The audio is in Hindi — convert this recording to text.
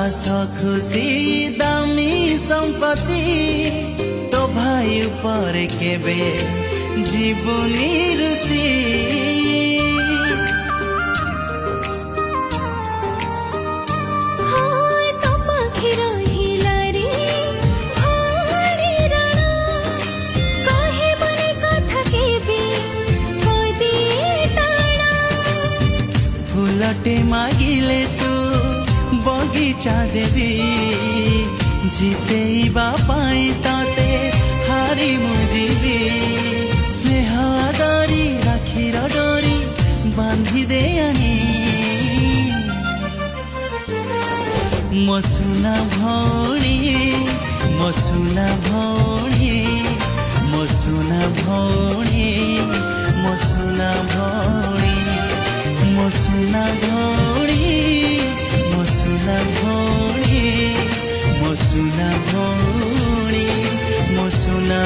हस खुशी दामी संपत्ति तो भाई पर केबे जीवनी रुसी फूलटे मागिले तू बगीचा देवी जितेबा पाई ताते हारी मुजिबी स्नेह आदरी राखीर डोरी बांधी दे आनी मो सुना भौणी मो सुना भौणी मो सुना भौणी मो सुना भौणी मो सुना भौणी मो सुना भौणी मो सुना भौणी मो सुना